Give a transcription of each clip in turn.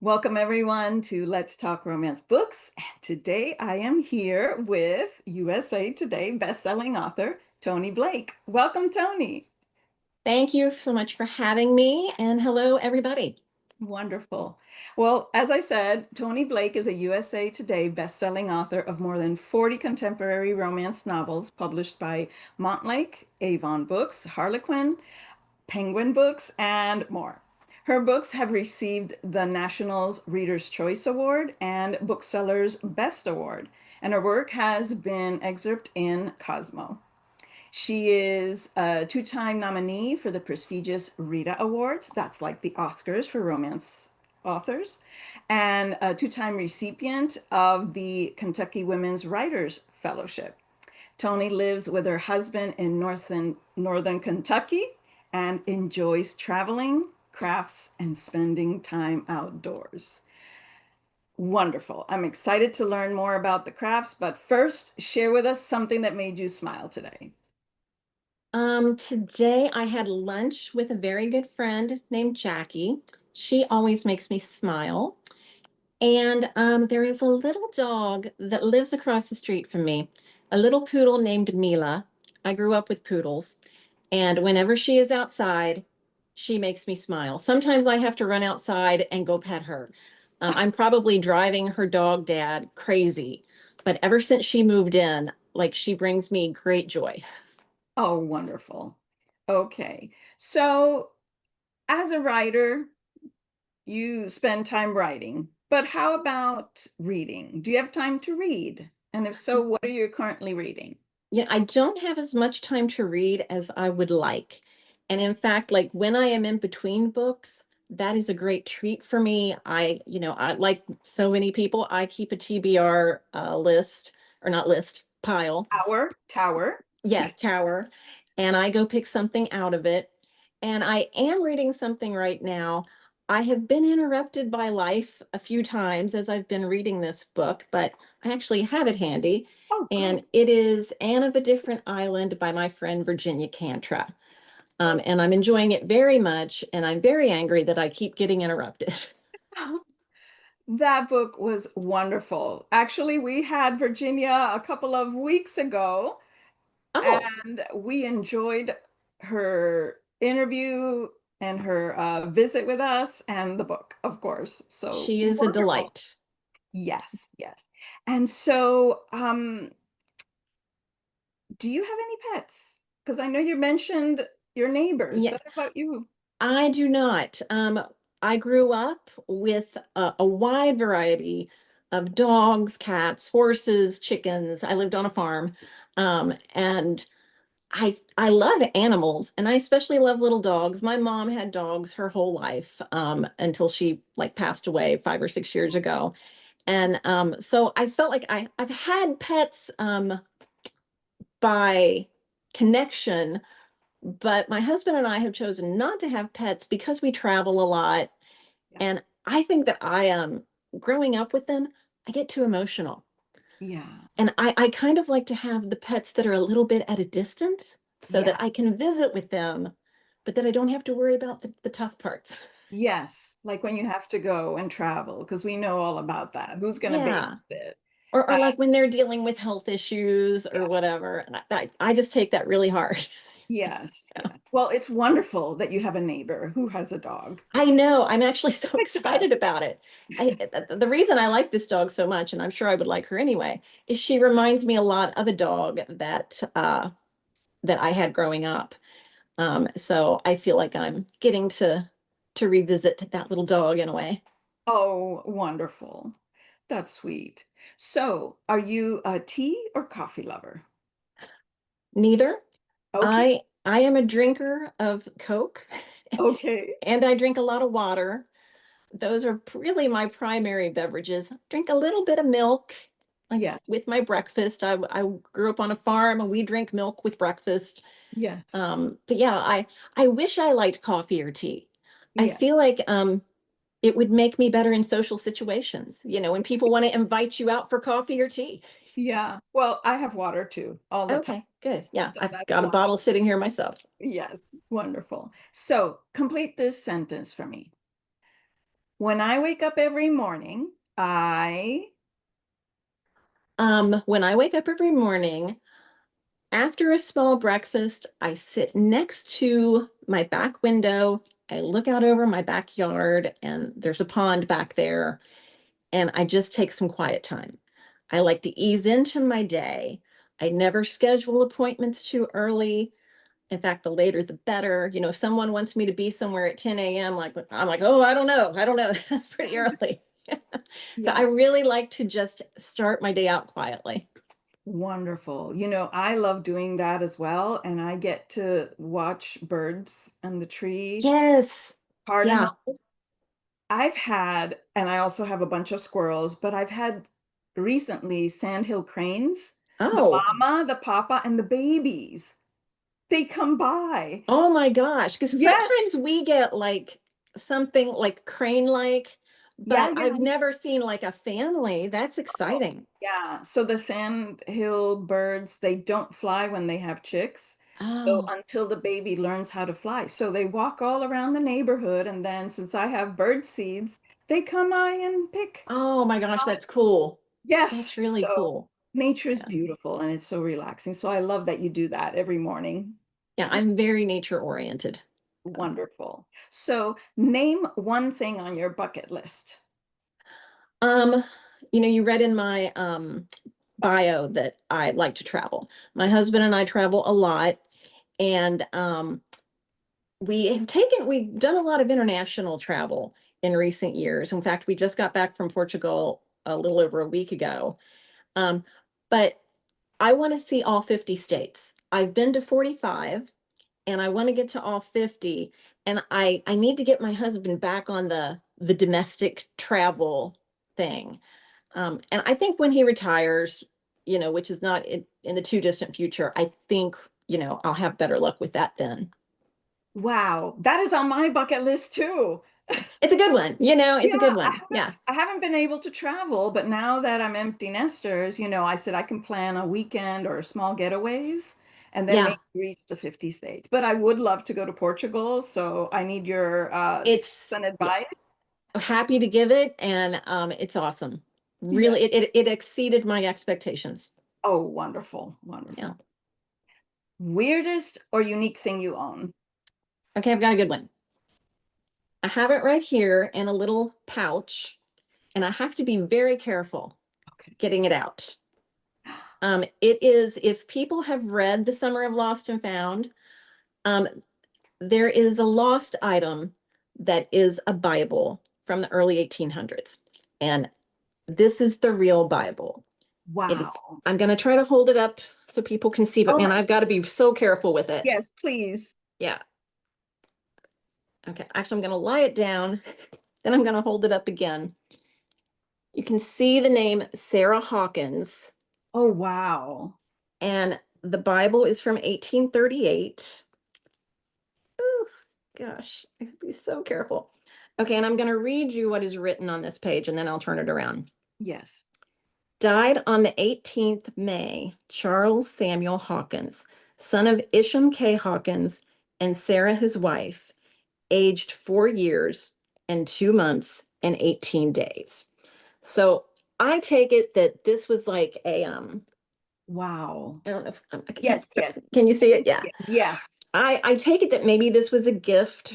Welcome everyone to Let's Talk Romance Books. And today I am here with USA Today bestselling author Toni Blake. Welcome, Toni. Thank you so much for having me, and hello, everybody. Wonderful. Well, as I said, Toni Blake is a USA Today bestselling author of more than 40 contemporary romance novels published by Montlake, Avon Books, Harlequin, Penguin Books, and more. Her books have received the National's Reader's Choice Award and Bookseller's Best Award, and her work has been excerpted in Cosmo. She is a two-time nominee for the prestigious Rita Awards. That's like the Oscars for romance authors, and a two-time recipient of the Kentucky Women's Writers Fellowship. Toni lives with her husband in northern Kentucky and enjoys traveling, crafts, and spending time outdoors. Wonderful. I'm excited to learn more about the crafts, but first, share with us something that made you smile today. Today I had lunch with a very good friend named Jackie. She always makes me smile. And there is a little dog that lives across the street from me, a little poodle named Mila. I grew up with poodles, and whenever she is outside, she makes me smile. Sometimes I have to run outside and go pet her. I'm probably driving her dog dad crazy, but ever since she moved in, like she brings me great joy. Oh, wonderful. Okay. So, as a writer, you spend time writing, but how about reading? Do you have time to read? And if so, what are you currently reading? Yeah, I don't have as much time to read as I would like. And in fact, like when I am in between books, that is a great treat for me. I like so many people, I keep a TBR list, or not list, pile. Tower. Yes, tower. And I go pick something out of it. And I am reading something right now. I have been interrupted by life a few times as I've been reading this book, but I actually have it handy. Oh, And good. it is Anne of a Different Island by my friend Virginia Cantra. And I'm enjoying it very much. And I'm very angry that I keep getting interrupted. That book was wonderful. Actually, we had Virginia a couple of weeks ago, Oh, and we enjoyed her interview and her visit with us and the book, of course. So she is a wonderful. delight. Yes, yes. And so, do you have any pets? Because I know you mentioned your neighbors, Yeah, but how about you? I do not. I grew up with a wide variety of dogs, cats, horses, chickens. I lived on a farm. And I love animals, and I especially love little dogs. My mom had dogs her whole life, until she like passed away 5 or 6 years ago. And so I felt like I've had pets by connection, but my husband and I have chosen not to have pets because we travel a lot. Yeah. And I think that I growing up with them, I get too emotional. Yeah. And I kind of like to have the pets that are a little bit at a distance so that Yeah. I can visit with them, but that I don't have to worry about the tough parts. Yes. Like when you have to go and travel, because we know all about that. Who's going to Yeah. babysit? Or Uh, like when they're dealing with health issues or yeah. whatever. And I just take that really hard. Yes. Yeah. Well, it's wonderful that you have a neighbor who has a dog. I know. I'm actually so Like the best. excited about it. The reason I like this dog so much, and I'm sure I would like her anyway, is she reminds me a lot of a dog that I had growing up. So I feel like I'm getting to revisit that little dog in a way. Oh, wonderful. That's sweet. So, are you a tea or coffee lover? Neither. Okay. I am a drinker of Coke Okay. and I drink a lot of water. Those are really my primary beverages. Drink a little bit of milk, like Yes. with my breakfast. I grew up on a farm and we drink milk with breakfast. Yes. But yeah, I wish I liked coffee or tea. I Yeah. feel like it would make me better in social situations, when people want to invite you out for coffee or tea. Yeah. Well, I have water too all the time. Okay, good. Yeah, So I've that's got a why. bottle sitting here myself. Yes. Wonderful. So, complete this sentence for me. When I wake up every morning, I, When I wake up every morning, after a small breakfast, I sit next to my back window. I look out over my backyard, and there's a pond back there, and I just take some quiet time. I like to ease into my day. I never schedule appointments too early. In fact, the later the better. You know, if someone wants me to be somewhere at 10 a.m., like I'm like, oh, I don't know. I don't know. That's pretty early. So I yeah, really like to just start my day out quietly. wonderful. I love doing that as well. And I get to watch birds and the tree, Yes. cardinals. Yeah. And I also have a bunch of squirrels, but I've had recently sandhill cranes, the Oh, mama, the papa, and the babies. They come by. oh my gosh. Because Yes. sometimes we get like something like crane-like, Yeah, but yeah. I've never seen like a family. That's Oh, exciting. yeah. So the sandhill birds, they don't fly when they have chicks. So Oh, until the baby learns how to fly. So they walk all around the neighborhood. And then since I have bird seeds, they come by and pick. oh my gosh, that's cool. Yes. That's really So cool. nature is Yeah. beautiful and it's so relaxing. So I love that you do that every morning. Yeah, I'm very nature oriented. Wonderful. So name one thing on your bucket list. Um, you read in my bio that I like to travel. My husband and I travel a lot, and we've done a lot of international travel in recent years. In fact, we just got back from Portugal a little over a week ago. Um, but I want to see all 50 states. I've been to 45, and I want to get to all 50. And I need to get my husband back on the domestic travel thing. And I think when he retires, which is not in the too distant future, I think, I'll have better luck with that then. Wow, that is on my bucket list too. Yeah. It's a good one. It's Yeah, a good I one. haven't Yeah. I haven't been able to travel, but now that I'm empty nesters, I said I can plan a weekend or small getaways and then maybe Yeah. reach the 50 states. But I would love to go to Portugal, so I need your tips It's and yeah, advice. I'm happy to give it, and it's awesome. Yeah. Really, it exceeded my expectations. Oh, wonderful, Yeah. wonderful. Weirdest or unique thing you own? Okay, I've got a good one. I have it right here in a little pouch, and I have to be very careful Okay. getting it out. It is, if people have read The Summer of Lost and Found, um, there is a lost item that is a Bible from the early 1800s. And this is the real Bible. Wow. I'm going to try to hold it up so people can see, but Oh man, my, I've got to be so careful with it. yes, please. Yeah. Okay. Actually, I'm going to lie it down. Then I'm going to hold it up again. You can see the name Sarah Hawkins, Oh, wow. and the Bible is from 1838. Ooh, gosh, I have to be so careful. Okay, and I'm going to read you what is written on this page, and then I'll turn it around. Yes. Died on the 18th May, Charles Samuel Hawkins, son of Isham K. Hawkins and Sarah, his wife, aged 4 years and 2 months and 18 days. So I take it that this was like Wow. I don't know if Yes, yes. can you see it? Yeah. Yes. I take it that maybe this was a gift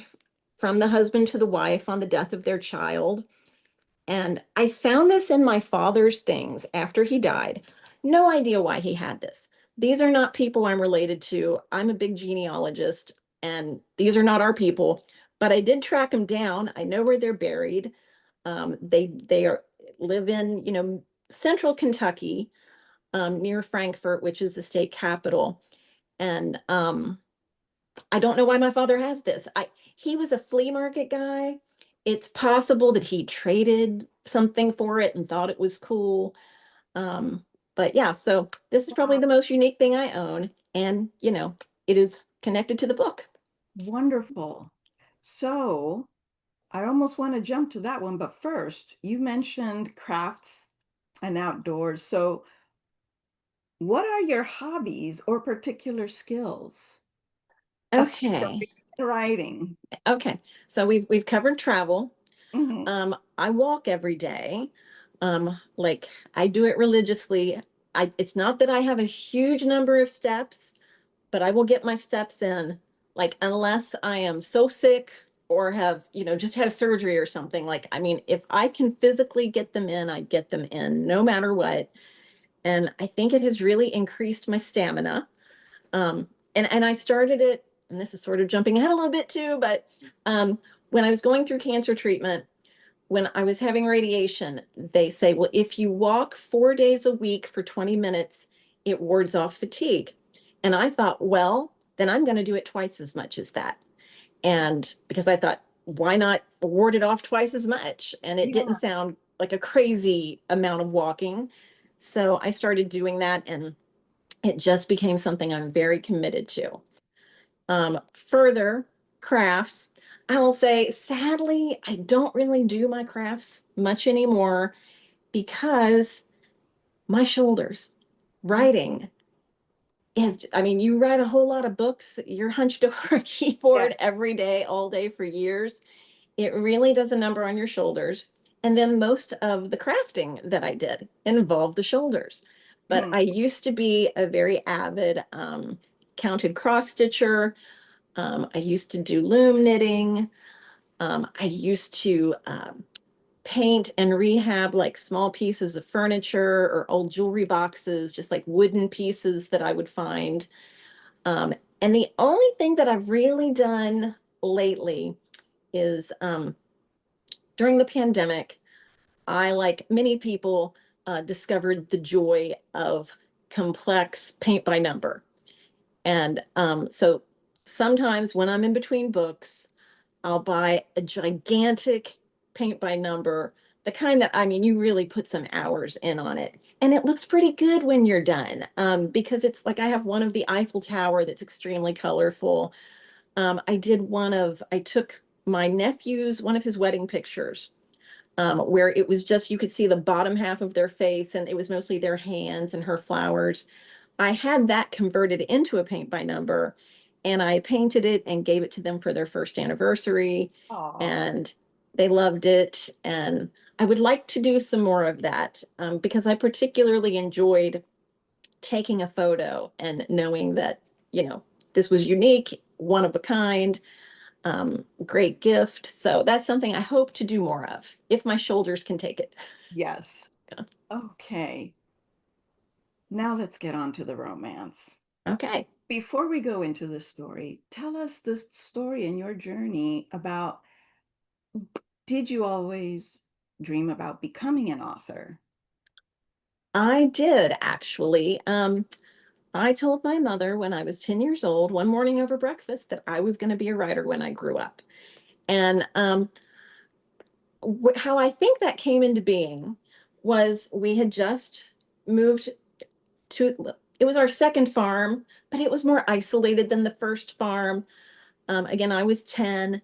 from the husband to the wife on the death of their child. And I found this in my father's things after he died. No idea why he had this. These are not people I'm related to. I'm a big genealogist, and these are not our people. But I did track them down. I know where they're buried. They are live in central Kentucky, near Frankfort, which is the state capital. And I don't know why my father has this. He was a flea market guy. It's possible that he traded something for it and thought it was cool. Um, but yeah, so this is probably Wow. the most unique thing I own, and it is connected to the book. Wonderful. So I almost want to jump to that one, but first, you mentioned crafts and outdoors. So what are your hobbies or particular skills aside from Okay. reading and writing? Okay. So we've covered travel. Hmm. I walk every day. Like I do it religiously. It's not that I have a huge number of steps, but I will get my steps in, like unless I am so sick or have, just had surgery or something. Like, I mean, if I can physically get them in, I get them in no matter what. And I think it has really increased my stamina. Um, and I started it, and this is sort of jumping ahead a little bit too, but when I was going through cancer treatment, when I was having radiation, they say, well, if you walk 4 days a week for 20 minutes, it wards off fatigue. And I thought, well, then I'm going to do it twice as much as that. And because I thought, why not ward it off twice as much? And it didn't Yeah. sound like a crazy amount of walking. So I started doing that, and it just became something I'm very committed to. Further, crafts. I will say, sadly, I don't really do my crafts much anymore because my shoulders, writing is, I mean, you write a whole lot of books, you're hunched over a keyboard Yes. every day, all day for years. It really does a number on your shoulders. And then most of the crafting that I did involved the shoulders. But Hmm. I used to be a very avid counted cross stitcher. I used to do loom knitting. I used to paint and rehab like small pieces of furniture or old jewelry boxes, just like wooden pieces that I would find. And the only thing that I've really done lately is during the pandemic, I, like many people, discovered the joy of complex paint by number. And so sometimes when I'm in between books, I'll buy a gigantic paint by number, the kind that, I mean, you really put some hours in on it. And it looks pretty good when you're done, because it's like I have one of the Eiffel Tower that's extremely colorful. I took my nephew's, one of his wedding pictures, where it was just, you could see the bottom half of their face and it was mostly their hands and her flowers. I had that converted into a paint by number, and I painted it and gave it to them for their first anniversary, Oh, and they loved it. And I would like to do some more of that, because I particularly enjoyed taking a photo and knowing that, this was unique, one of a kind, great gift. So that's something I hope to do more of if my shoulders can take it. yes. Okay. Now let's get on to the romance. Okay. Before we go into the story, tell us the story and your journey about, did you always dream about becoming an author? I did actually. I told my mother when I was 10 years old, one morning over breakfast, that I was going to be a writer when I grew up. And how I think that came into being was we had just moved to, it was our second farm, but it was more isolated than the first farm. Again, I was 10.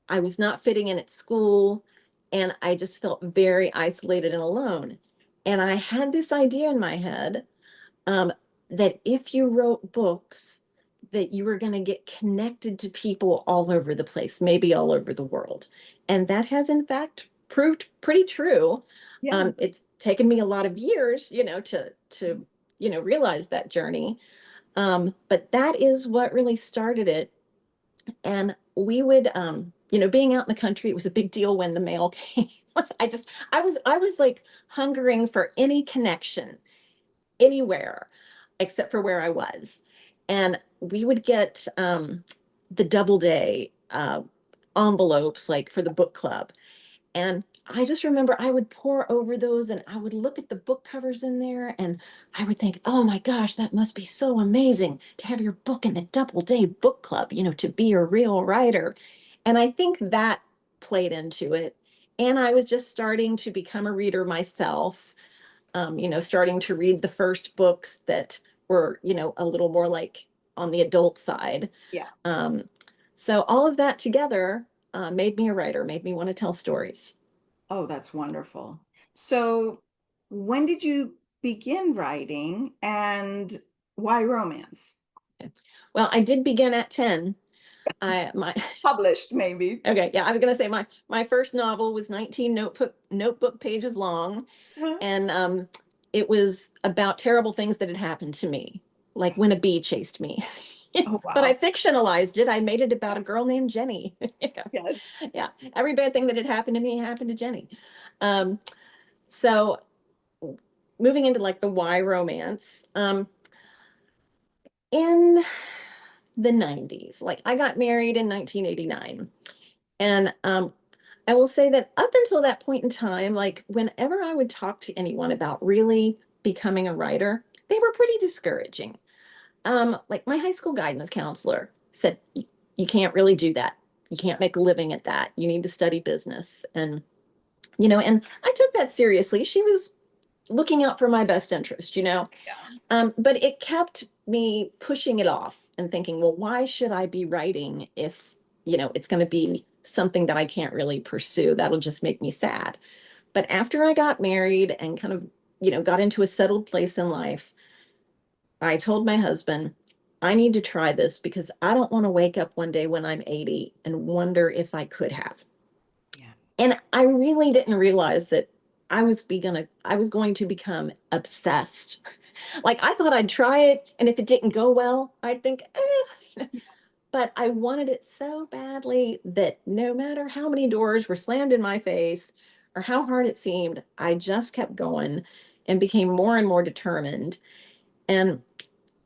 I was not fitting in at school, and I just felt very isolated and alone. And I had this idea in my head, um, that if you wrote books, that you were going to get connected to people all over the place, maybe all over the world. And that has, in fact, proved pretty true. Yeah. It's taken me a lot of years, to realize that journey. But that is what really started it. And we would, being out in the country, it was a big deal when the mail came. I was like hungering for any connection anywhere except for where I was. And we would get the Doubleday envelopes, like for the book club. And I just remember I would pour over those and I would look at the book covers in there and I would think, oh my gosh, that must be so amazing to have your book in the Doubleday book club, to be a real writer. And I think that played into it. And I was just starting to become a reader myself, starting to read the first books that were, a little more like on the adult side. Yeah. Um, so all of that together made me a writer, made me want to tell stories. Oh, that's wonderful. So, when did you begin writing and why romance? Well, I did begin at 10. I my Published, maybe. okay, yeah, I was gonna say my first novel was 19 notebook pages long, Huh? and it was about terrible things that had happened to me, like when a bee chased me. Oh, But I wow. fictionalized it. I made it about a girl named Jenny. Yeah, Yes. yeah. Every bad thing that had happened to me happened to Jenny. Um, so moving into like the why romance, in the 90s, like I got married in 1989. And I will say that up until that point in time, like whenever I would talk to anyone about really becoming a writer, they were pretty discouraging. Like my high school guidance counselor said, you can't really do that. You can't make a living at that. You need to study business. And, and I took that seriously. She was looking out for my best interest. Yeah. But it kept me pushing it off and thinking, well, why should I be writing if, it's going to be something that I can't really pursue? That'll just make me sad. But after I got married and kind of, got into a settled place in life, I told my husband, I need to try this because I don't want to wake up one day when I'm 80 and wonder if I could have. Yeah. And I really didn't realize that I was going to become obsessed. Like I thought I'd try it, and if it didn't go well, I'd think, eh. But I wanted it so badly that no matter how many doors were slammed in my face or how hard it seemed, I just kept going and became more and more determined. And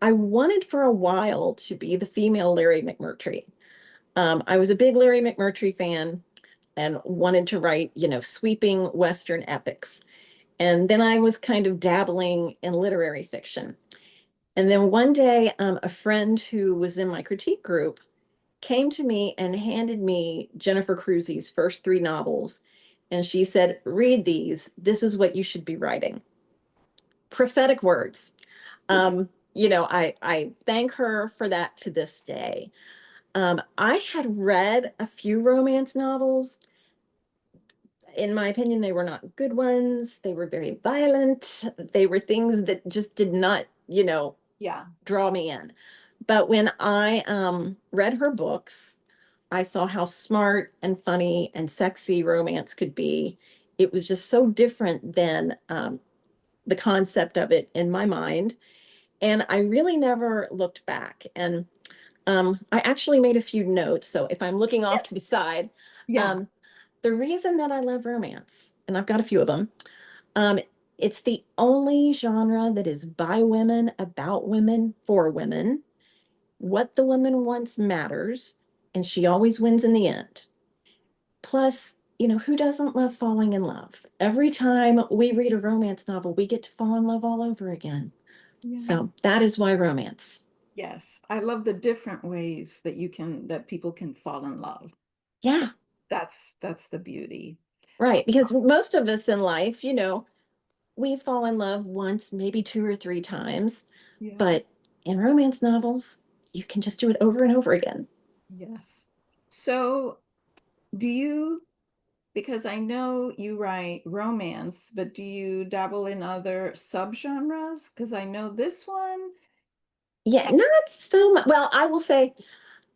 I wanted for a while to be the female Larry McMurtry. I was a big Larry McMurtry fan and wanted to write, sweeping Western epics. And then I was kind of dabbling in literary fiction. And then one day, a friend who was in my critique group came to me and handed me Jennifer Cruzy's first three novels. And she said, read these. This is what you should be writing. Prophetic words. I thank her for that to this day. I had read a few romance novels. In my opinion, they were not good ones. They were very violent. They were things that just did not, Yeah. draw me in. But when I read her books, I saw how smart and funny and sexy romance could be. It was just so different than the concept of it in my mind. And I really never looked back. And I actually made a few notes. So if I'm looking off to the side, Yeah. um, the reason that I love romance, and I've got a few of them, um, it's the only genre that is by women, about women, for women. What the woman wants matters, and she always wins in the end. Plus, who doesn't love falling in love? Every time we read a romance novel, we get to fall in love all over again. Yeah. So that is why romance. Yes. I love the different ways that that people can fall in love. Yeah, That's the beauty. right. Because most of us in life, we fall in love once, maybe two or three times. Yeah. But in romance novels, you can just do it over and over again. Yes. So do you, because I know you write romance, but do you dabble in other subgenres? Because I know this one. Yeah, not so much. Well, I will say,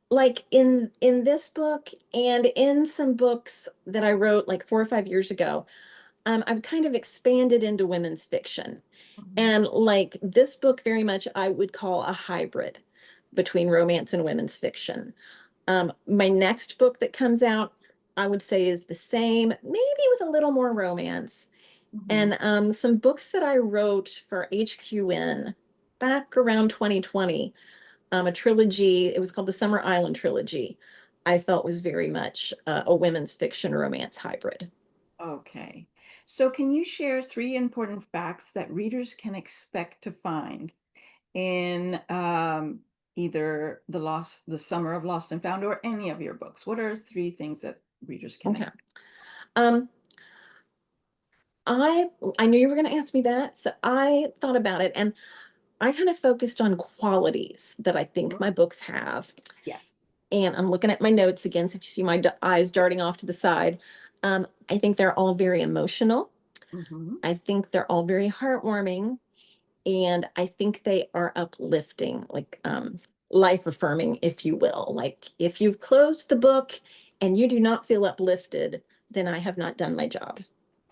like in this book and in some books that I wrote like 4 or 5 years ago, I've kind of expanded into women's fiction. Mhm. And like this book, very much I would call a hybrid Yes. between romance and women's fiction. My next book that comes out, I would say is the same, maybe with a little more romance. Mhm. And some books that I wrote for HQN back around 2020, a trilogy. It was called the Summer Island Trilogy. I felt was very much a women's fiction romance hybrid. Okay. So can you share three important facts that readers can expect to find in either the Summer of Lost and Found, or any of your books? What are three things that readers can Okay. expect? Um, I I knew you were going to ask me that, so I thought about it, and I kind of focused on qualities that I think Sure. my books have. Yes. And I'm looking at my notes again. So if you see my eyes darting off to the side, I think they're all very emotional. Hmm. I think they're all very heartwarming, and I think they are uplifting. Like life affirming, if you will. Like if you've closed the book and you do not feel uplifted, then I have not done my job.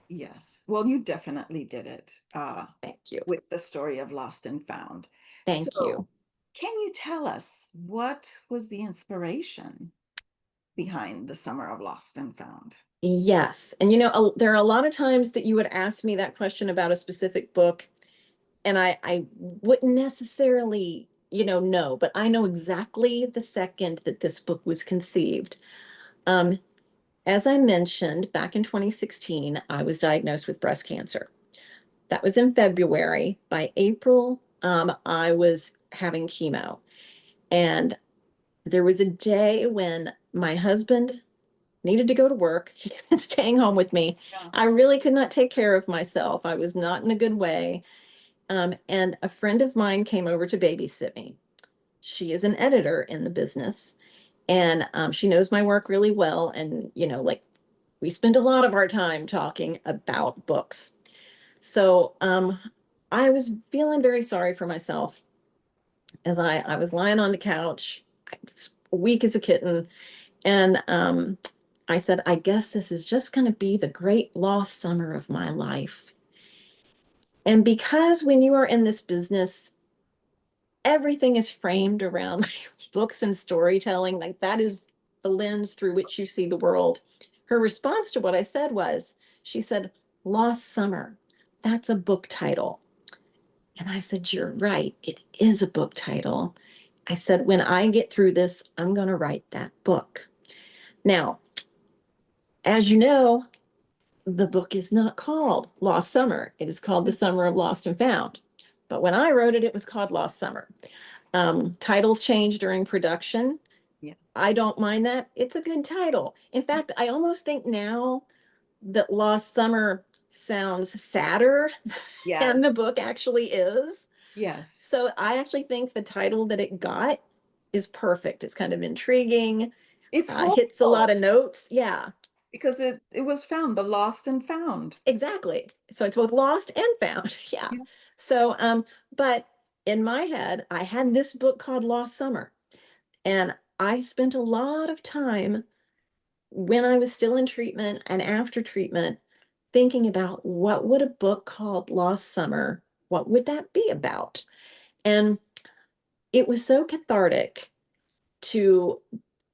Yes. Well, you definitely did it Thank you. with the story of Lost and Found. Thank So, you. can you tell us what was the inspiration behind the Summer of Lost and Found? Yes. And there are a lot of times that you would ask me that question about a specific book, and I wouldn't necessarily, know, but I know exactly the second that this book was conceived. Um, as I mentioned, back in 2016, I was diagnosed with breast cancer. That was in February. By April, I was having chemo. And there was a day when my husband needed to go to work. He was staying home with me. Yeah. I really could not take care of myself. I was not in a good way. And a friend of mine came over to babysit me. She is an editor in the business, and she knows my work really well. And, like we spend a lot of our time talking about books. So I was feeling very sorry for myself as I was lying on the couch, I was weak as a kitten. And I said, I guess this is just going to be the great lost summer of my life. And because when you are in this business, everything is framed around like, books and storytelling, like that is the lens through which you see the world. Her response to what I said was, she said, Lost Summer, that's a book title. And I said, You're right. It is a book title. I said, When I get through this, I'm going to write that book. Now, as you know, the book is not called Lost Summer. It is called The Summer of Lost and Found. But when I wrote it, it was called Lost Summer. Titles change during production. Yeah. I don't mind that. It's a good title. In fact, I almost think now that Lost Summer sounds sadder than Yes. the book actually is. Yes. So I actually think the title that it got is perfect. It's kind of intriguing, It's hits a lot hopeful of notes. Yeah, because it was found, the lost and found. exactly. So it's both lost and found. Yeah. Yeah. So, but in my head, I had this book called Lost Summer, and I spent a lot of time when I was still in treatment and after treatment thinking about what would a book called Lost Summer, what would that be about? And it was so cathartic to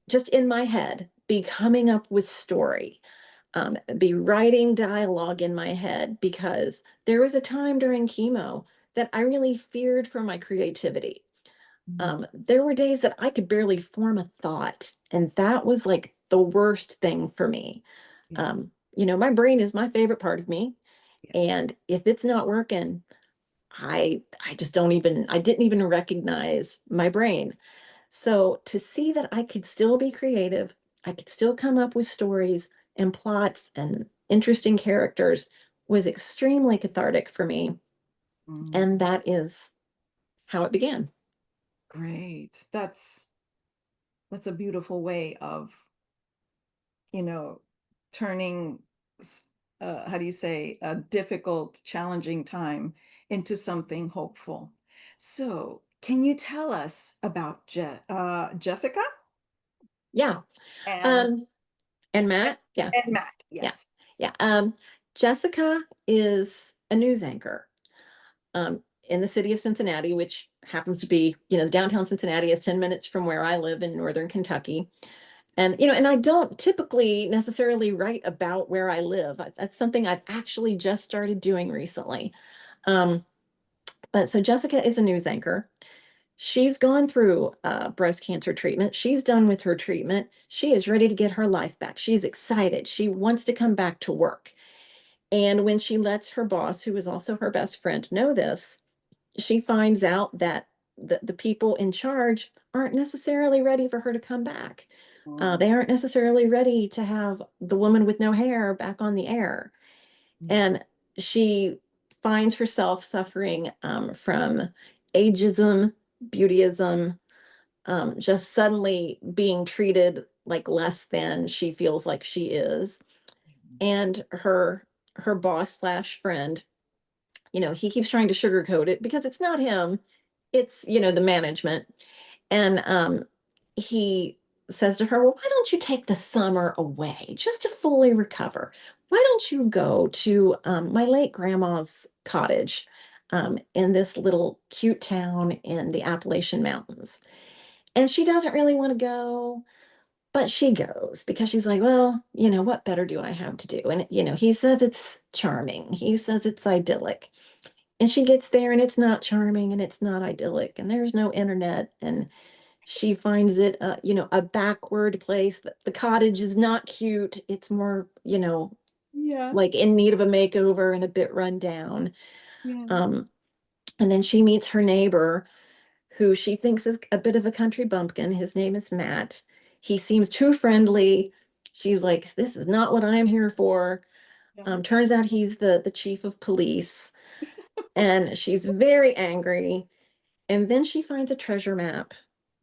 just in my head be coming up with story, be writing dialogue in my head because there was a time during chemo that I really feared for my creativity. Mhm. There were days that I could barely form a thought, and that was like the worst thing for me. Yeah. My brain is my favorite part of me, Yeah. and if it's not working, I just don't even I didn't even recognize my brain. So to see that I could still be creative, I could still come up with stories and plots and interesting characters was extremely cathartic for me. Mm. And that is how it began. Great. That's a beautiful way of, you know, turning, how do you say, a difficult, challenging time into something hopeful. So, can you tell us about Jessica Yeah. and Um, and Matt, yeah, and Matt? yeah, Yes. yeah. Jessica is a news anchor in the city of Cincinnati, which happens to be, downtown Cincinnati is 10 minutes from where I live in northern Kentucky. And I don't typically necessarily write about where I live. That's something I've actually just started doing recently. Um, but so Jessica is a news anchor. She's gone through breast cancer treatment. She's done with her treatment. She is ready to get her life back. She's excited. She wants to come back to work. And when she lets her boss, who is also her best friend, know this, she finds out that the people in charge aren't necessarily ready for her to come back. Mm. They aren't necessarily ready to have the woman with no hair back on the air. Yeah. And she finds herself suffering from ageism, beautyism, just suddenly being treated like less than she feels like she is. And her boss slash friend, he keeps trying to sugarcoat it because it's not him, it's the management. And he says to her, "Well, why don't you take the summer away just to fully recover? Why don't you go to my late grandma's cottage in this little cute town in the Appalachian Mountains?" And she doesn't really want to go, but she goes because she's like, "Well, what better do I have to do?" And, he says it's charming. He says it's idyllic. And she gets there and it's not charming and it's not idyllic and there's no internet. And she finds it, a backward place. The cottage is not cute. It's more, Yeah. like in need of a makeover and a bit run down. Yeah. Um, and then she meets her neighbor, who she thinks is a bit of a country bumpkin. His name is Matt. He seems too friendly. She's like, "This is not what I'm here for." Yeah. Turns out he's the chief of police, and she's very angry. And then she finds a treasure map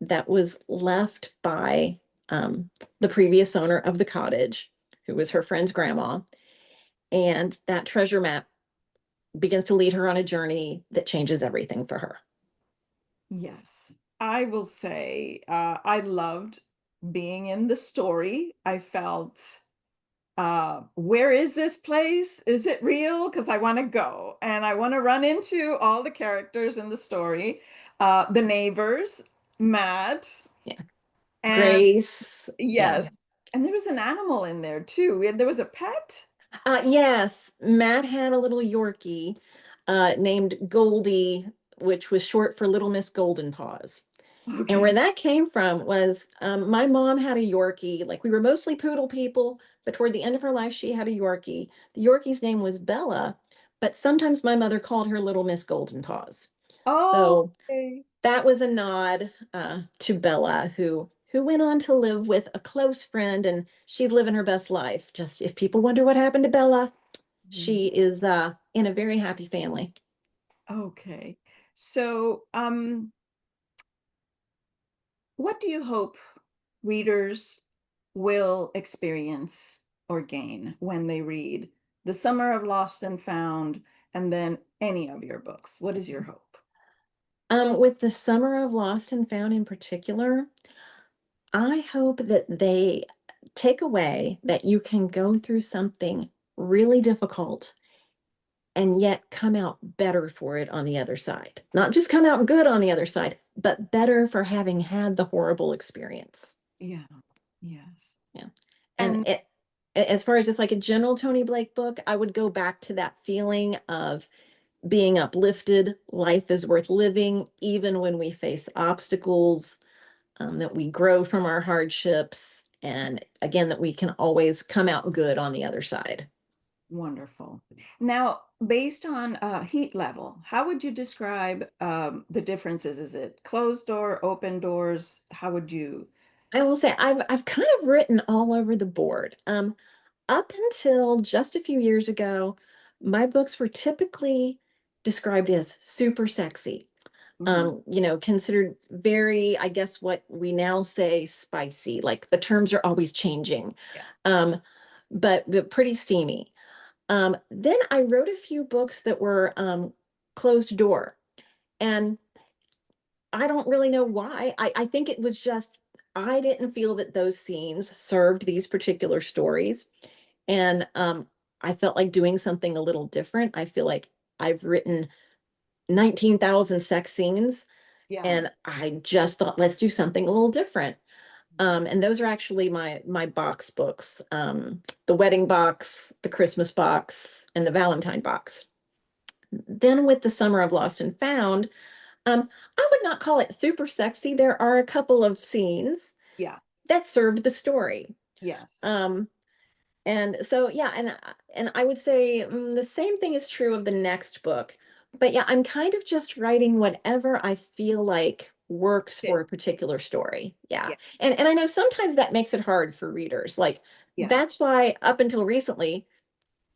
that was left by the previous owner of the cottage, who was her friend's grandma. And that treasure map begins to lead her on a journey that changes everything for her. Yes, I will say I loved being in the story. I felt, where is this place? Is it real? Because I want to go and I want to run into all the characters in the story, the neighbors, Matt, Yeah. and Grace. Yeah. yes, and there was an animal in there too. There was a pet. Yes, Matt had a little Yorkie named Goldie, which was short for Little Miss Golden Paws. And where Okay. that came from was my mom had a Yorkie. Like, we were mostly poodle people, but toward the end of her life, she had a Yorkie. The Yorkie's name was Bella, but sometimes my mother called her Little Miss Golden Paws. Oh, So okay. that was a nod to Bella, who went on to live with a close friend, and she's living her best life. Just if people wonder what happened to Bella, Mhm. she is in a very happy family. Okay. So, what do you hope readers will experience or gain when they read The Summer of Lost and Found and then any of your books? What is your hope? With the Summer of Lost and Found in particular, I hope that they take away that you can go through something really difficult and yet come out better for it on the other side. Not just come out good on the other side, but better for having had the horrible experience. Yeah, yes. Yeah. And And as far as just like a general Tony Blake book, I would go back to that feeling of being uplifted. Life is worth living, even when we face obstacles, that we grow from our hardships. And again, that we can always come out good on the other side. wonderful. Now, based on heat level, how would you describe the differences? Is it closed door, open doors? How would you? I will say I've kind of written all over the board. Up until just a few years ago, my books were typically described as super sexy. Mhm. Considered very, I guess, what we now say spicy. Like, the terms are always changing. Yeah. Um, but pretty steamy. Then I wrote a few books that were closed door. And I don't really know why. I think it was just I didn't feel that those scenes served these particular stories. And I felt like doing something a little different. I feel like I've written 19,000 sex scenes, Yeah. and I just thought, let's do something a little different. And those are actually my box books, the wedding box, the Christmas box, and the Valentine box. Then with the Summer of Lost and Found, I would not call it super sexy. There are a couple of scenes Yeah. that served the story. Yes. Um, and so yeah, and I would say the same thing is true of the next book. But yeah, I'm kind of just writing whatever I feel like works Fit. for a particular story. Yeah. Yeah. And I know sometimes that makes it hard for readers. Like, Yeah. that's why up until recently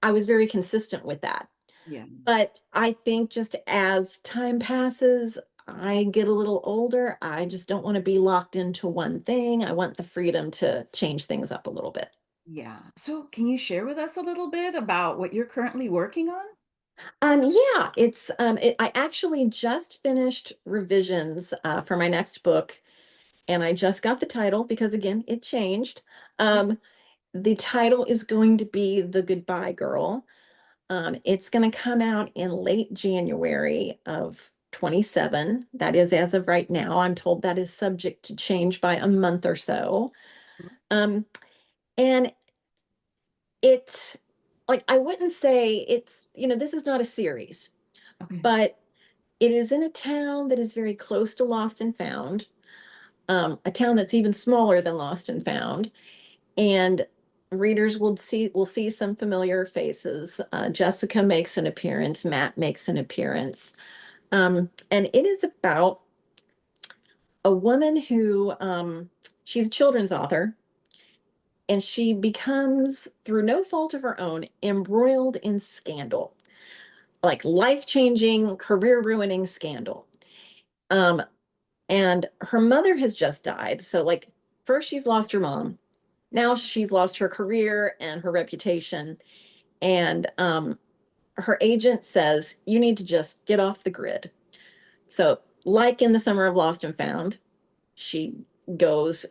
I was very consistent with that. Yeah. But I think just as time passes, I get a little older. I just don't want to be locked into one thing. I want the freedom to change things up a little bit. Yeah. So, can you share with us a little bit about what you're currently working on? I actually just finished revisions for my next book. And I just got the title because again, it changed. Um, the title is going to be The Goodbye Girl. It's going to come out in late January of 27. That is as of right now. I'm told that is subject to change by a month or so. Um, and it, like, I wouldn't say it's, this is not a series, Okay. but it is in a town that is very close to Lost and Found, a town that's even smaller than Lost and Found. And readers will see some familiar faces. Jessica makes an appearance, Matt makes an appearance. And it is about a woman who she's a children's author, and she becomes, through no fault of her own, embroiled in scandal, like life-changing, career-ruining scandal. Um, and her mother has just died. So, like, first she's lost her mom. Now she's lost her career and her reputation. And her agent says, you need to just get off the grid. So, like in the summer of Lost and Found, she goes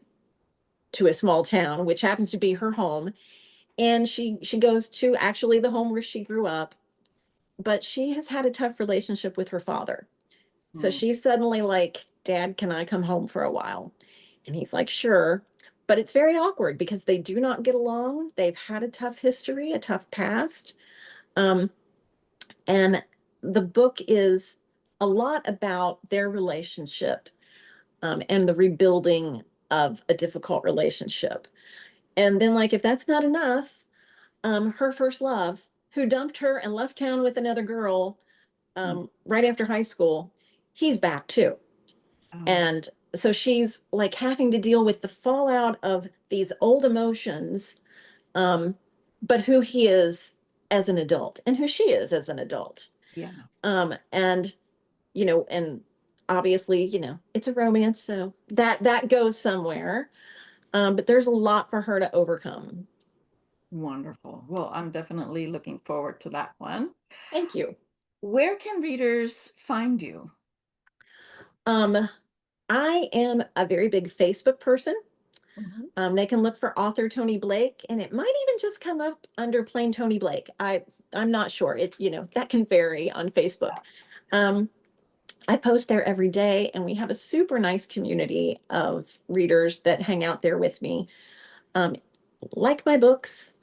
to a small town, which happens to be her home. And she goes to actually the home where she grew up, but she has had a tough relationship with her father. So Mm. she's suddenly like, Dad, can I come home for a while? And he's like, sure. But it's very awkward because they do not get along. They've had a tough history, a tough past. Um, and the book is a lot about their relationship, and the rebuilding of a difficult relationship. And then, like, if that's not enough, her first love, who dumped her and left town with another girl Mm. right after high school, he's back too. Oh, And so she's like having to deal with the fallout of these old emotions, um, but who he is as an adult and who she is as an adult. yeah. And and obviously, it's a romance, so that goes somewhere. But there's a lot for her to overcome. Wonderful. Well, I'm definitely looking forward to that one. Thank you. Where can readers find you? Um, I am a very big Facebook person. Mhm. They can look for author Toni Blake, and it might even just come up under plain Toni Blake. I'm not sure. That can vary on Facebook. Um, I post there every day, and we have a super nice community of readers that hang out there with me. Um, like my books,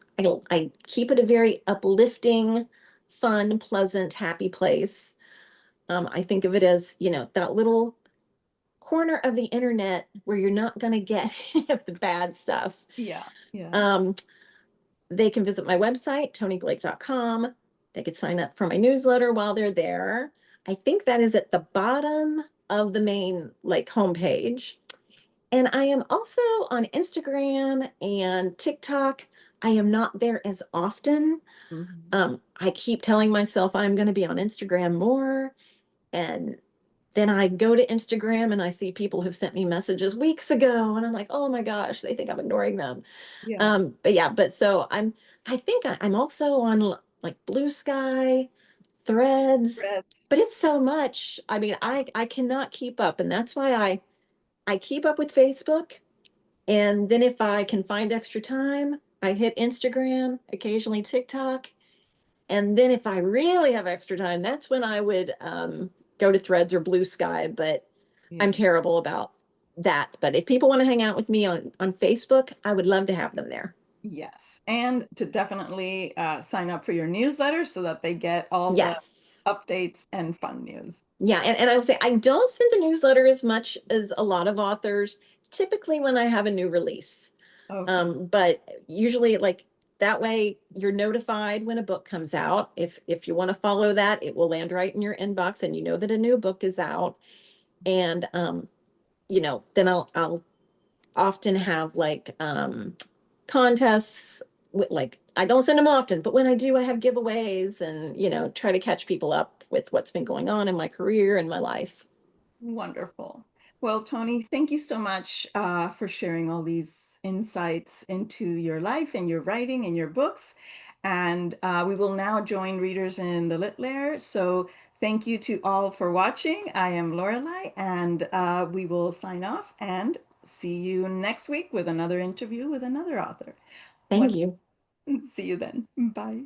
I keep it a very uplifting, fun, pleasant, happy place. I think of it as, that little corner of the internet where you're not going to get any of the bad stuff. Yeah, yeah. Um, they can visit my website, toniblake.com. They could sign up for my newsletter while they're there. I think that is at the bottom of the main like homepage. And I am also on Instagram and TikTok. I am not there as often. Mhm. I keep telling myself I'm going to be on Instagram more, and then I go to Instagram and I see people who've sent me messages weeks ago, and I'm like, oh my gosh, they think I'm ignoring them. Yeah. But yeah, but so I think I'm also on like Blue Sky, Threads, Threads. but it's so much. I mean, I cannot keep up, and that's why I keep up with Facebook. And then if I can find extra time, I hit Instagram, occasionally TikTok. And then if I really have extra time, that's when I would go to Threads or Blue Sky. But I'm Yeah. terrible about that. But if people want to hang out with me on Facebook, I would love to have them there. Yes. And to definitely sign up for your newsletter so that they get all the Yes. updates and fun news. Yeah. And I will say, I don't send the newsletter as much as a lot of authors, typically when I have a new release. Okay. But usually, like, that way you're notified when a book comes out. If you want to follow that, it will land right in your inbox and you know that a new book is out. And then I'll often have like contests with, like, I don't send them often, but when I do, I have giveaways and try to catch people up with what's been going on in my career and my life. Wonderful. Well, Toni, thank you so much for sharing all these insights into your life and your writing and your books. And we will now join readers in the Lit Lair. So thank you to all for watching. I am Lorelei, and we will sign off and see you next week with another interview with another author. Thank What? you. See you then. Bye.